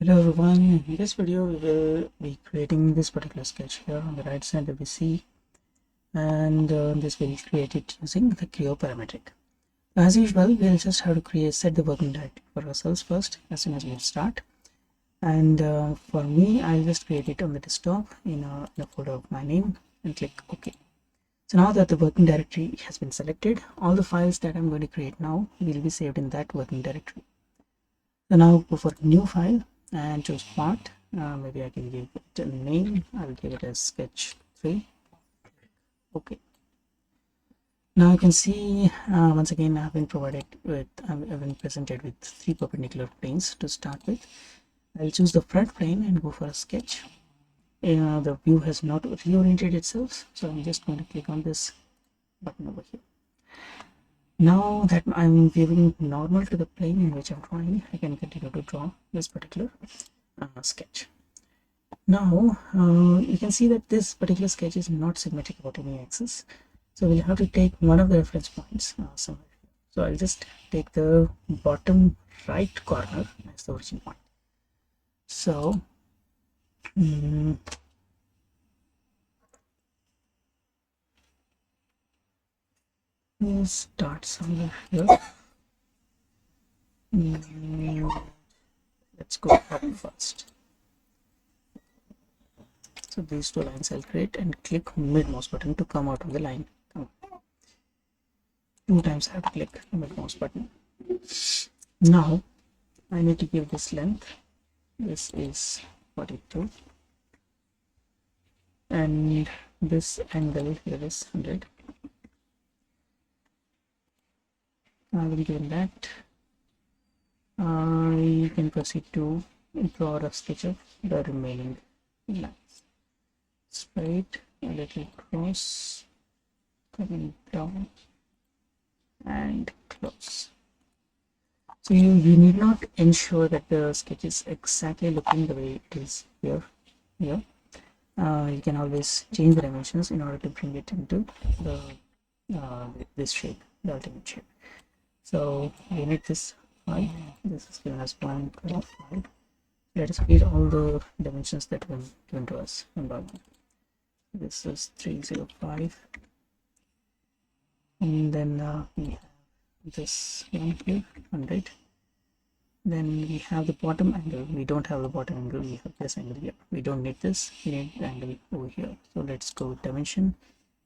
Hello everyone, in this video we will be creating this particular sketch here on the right side that we see, and this will be created using the Creo Parametric. As usual, we'll just have to set the working directory for ourselves first as soon as we start, and for me I'll just create it on the desktop in a folder of my name and click OK. So now that the working directory has been selected, all the files that I'm going to create now will be saved in that working directory. So now go for new file and choose part. Maybe I can give it a name. I'll give it as sketch 3. Okay. Now you can see once again I've been presented with 3 perpendicular planes to start with. I'll choose the front plane and go for a sketch. The view has not reoriented itself, so I'm just going to click on this button over here. Now that I'm viewing normal to the plane in which I'm drawing, I can continue to draw this particular sketch. Now you can see that this particular sketch is not symmetric about any axis, so we'll have to take one of the reference points somewhere here. So I'll just take the bottom right corner as the origin point. So we'll start somewhere here. Let's go up first. So these 2 lines I'll create and click mid mouse button to come out of the line. 2 times I have to click the mid mouse button. Now I need to give this length. This is 42 and this angle here is 100. I will give that. I can proceed to draw a sketch of the remaining lines. Straight, a little cross, coming down and close. So you need not ensure that the sketch is exactly looking the way it is here. You can always change the dimensions in order to bring it into the this shape, the ultimate shape. So we need this file. This is given as one file. Let us read all the dimensions that were given to us one by one. This is 305, and then we have this one here, 100. Then we have the bottom angle. We don't have the bottom angle, we have this angle here. We don't need this, we need the angle over here. So let's go with dimension,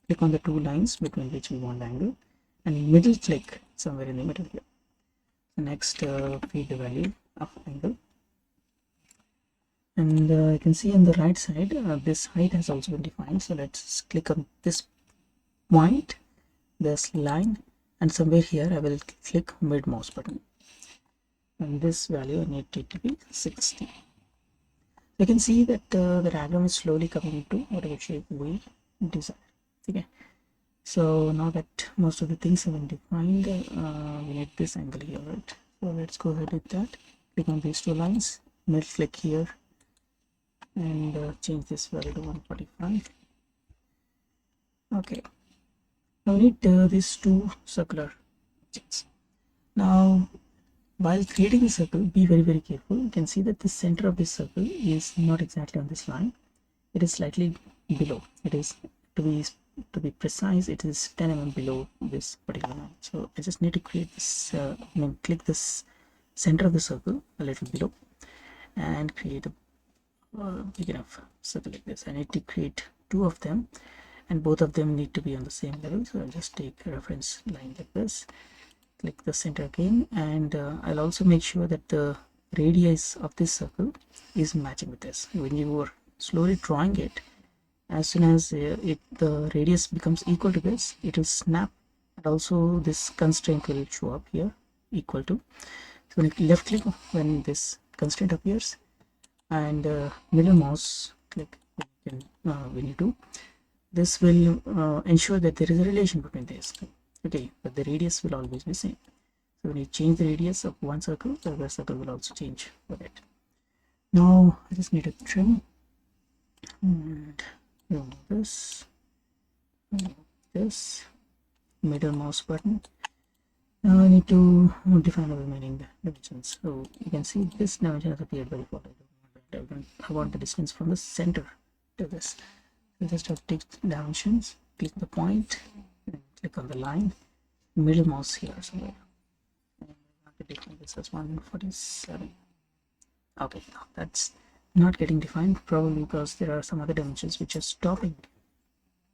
click on the 2 lines between which we want the angle, and middle click somewhere in the middle here. So next feed the value of angle, and you can see on the right side this height has also been defined. So let's click on this point, this line, and somewhere here I will click mid mouse button, and this value I need it to be 60. You can see that the diagram is slowly coming into whatever shape we desire. Okay, so now that most of the things have been defined, we need this angle here, right? So let's go ahead with that. Click on these 2 lines, mid click here, and change this value to 145. Okay, now we need these 2 circular objects. Now while creating the circle, be very careful. You can see that the center of this circle is not exactly on this line. It is slightly below. It is, to be precise, it is 10 mm below this particular line. So I just need to create this, click this center of the circle a little below and create a big enough circle like this. I need to create 2 of them, and both of them need to be on the same level. So I'll just take a reference line like this, click the center again, and I'll also make sure that the radius of this circle is matching with this. When you are slowly drawing it, as soon as the radius becomes equal to this, it will snap, and also this constraint will show up here, equal to. So when you left click when this constraint appears, and middle mouse click when you do this, will ensure that there is a relation between this. Okay, but the radius will always be same. So when you change the radius of one circle, the other circle will also change with it. Now I just need to trim and remove this, middle mouse button. I need to define the remaining dimensions. So you can see this dimension has appeared by default. I want the distance from the center to this. So just have to take dimensions, click the point, and click on the line, middle mouse here somewhere. And I have to define this as 147. Okay, now that's not getting defined, probably because there are some other dimensions which are stopping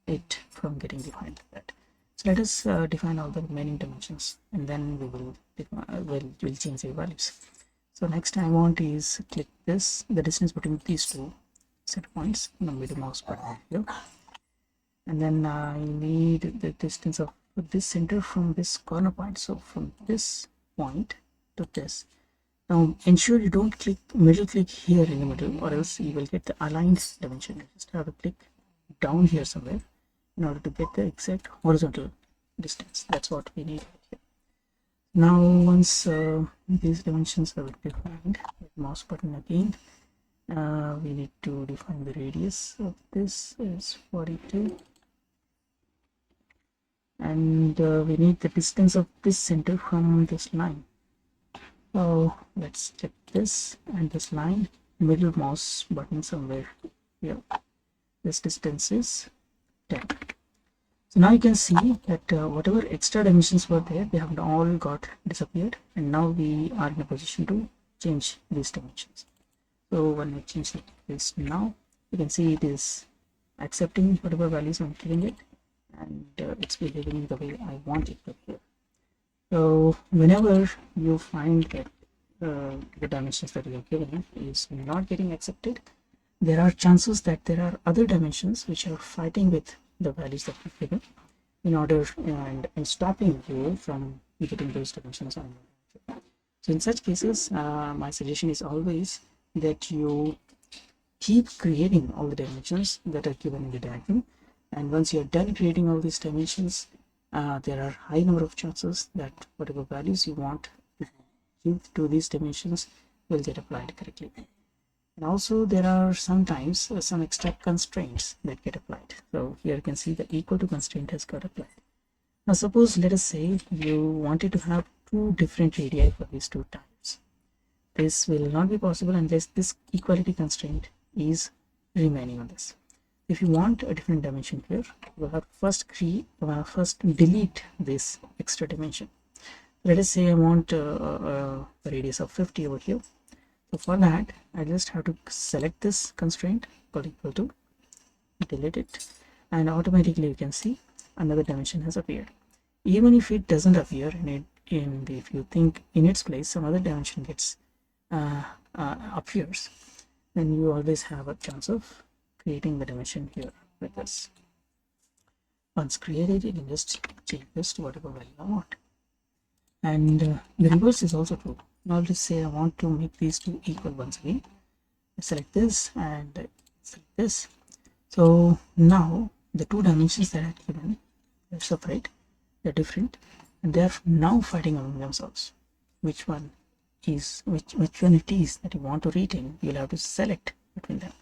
it from getting defined like that. So let us define all the remaining dimensions, and then we will we'll change the values. So next I want is click this, the distance between these two center points, the middle mouse button here, and then I need the distance of this center from this corner point. So from this point to this. Now ensure you don't click middle click here in the middle, or else you will get the aligned dimension. You just have to click down here somewhere in order to get the exact horizontal distance. That's what we need here. Now once these dimensions are defined, with mouse button again, we need to define the radius of this is 42, and we need the distance of this center from this line. So let's check this and this line, middle mouse button somewhere here. This distance is 10. So now you can see that whatever extra dimensions were there, they have all got disappeared, and now we are in a position to change these dimensions. So when I change this now, you can see it is accepting whatever values I'm giving it, and it's behaving the way I want it to behave. So whenever you find that the dimensions that you have given is not getting accepted, there are chances that there are other dimensions which are fighting with the values that you've given in order and stopping you from getting those dimensions on your. So in such cases, my suggestion is always that you keep creating all the dimensions that are given in the diagram, and once you're done creating all these dimensions, there are high number of chances that whatever values you want to give to these dimensions will get applied correctly. And also there are sometimes some extra constraints that get applied. So here you can see the equal to constraint has got applied. Now suppose, let us say you wanted to have two different radii for these two types. This will not be possible unless this equality constraint is remaining on this. If you want a different dimension here, you have to first delete this extra dimension. Let us say I want a radius of 50 over here. So for that, I just have to select this constraint equal to, delete it, and automatically you can see another dimension has appeared. Even if it doesn't appear if you think in its place some other dimension gets appears, then you always have a chance of creating the dimension here with this. Once created, you can just change this to whatever value I want. And the reverse is also true. Now let's say I want to make these two equal once again. I select this and select this. So now the two dimensions that I given, they're separate, they're different, and they're now fighting among themselves. Which one is which one it is that you want to retain? You'll have to select between them.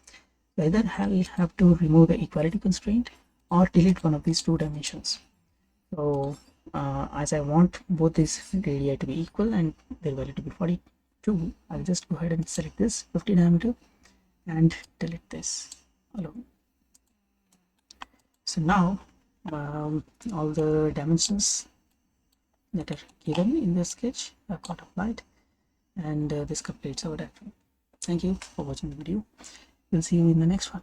Either I'll have to remove the equality constraint or delete one of these two dimensions. So as I want both these radii to be equal and their value to be 42, I'll just go ahead and select this 50 diameter and delete this alone. So now all the dimensions that are given in the sketch are got applied, and this completes our diagram. Thank you for watching the video. We'll see you in the next one.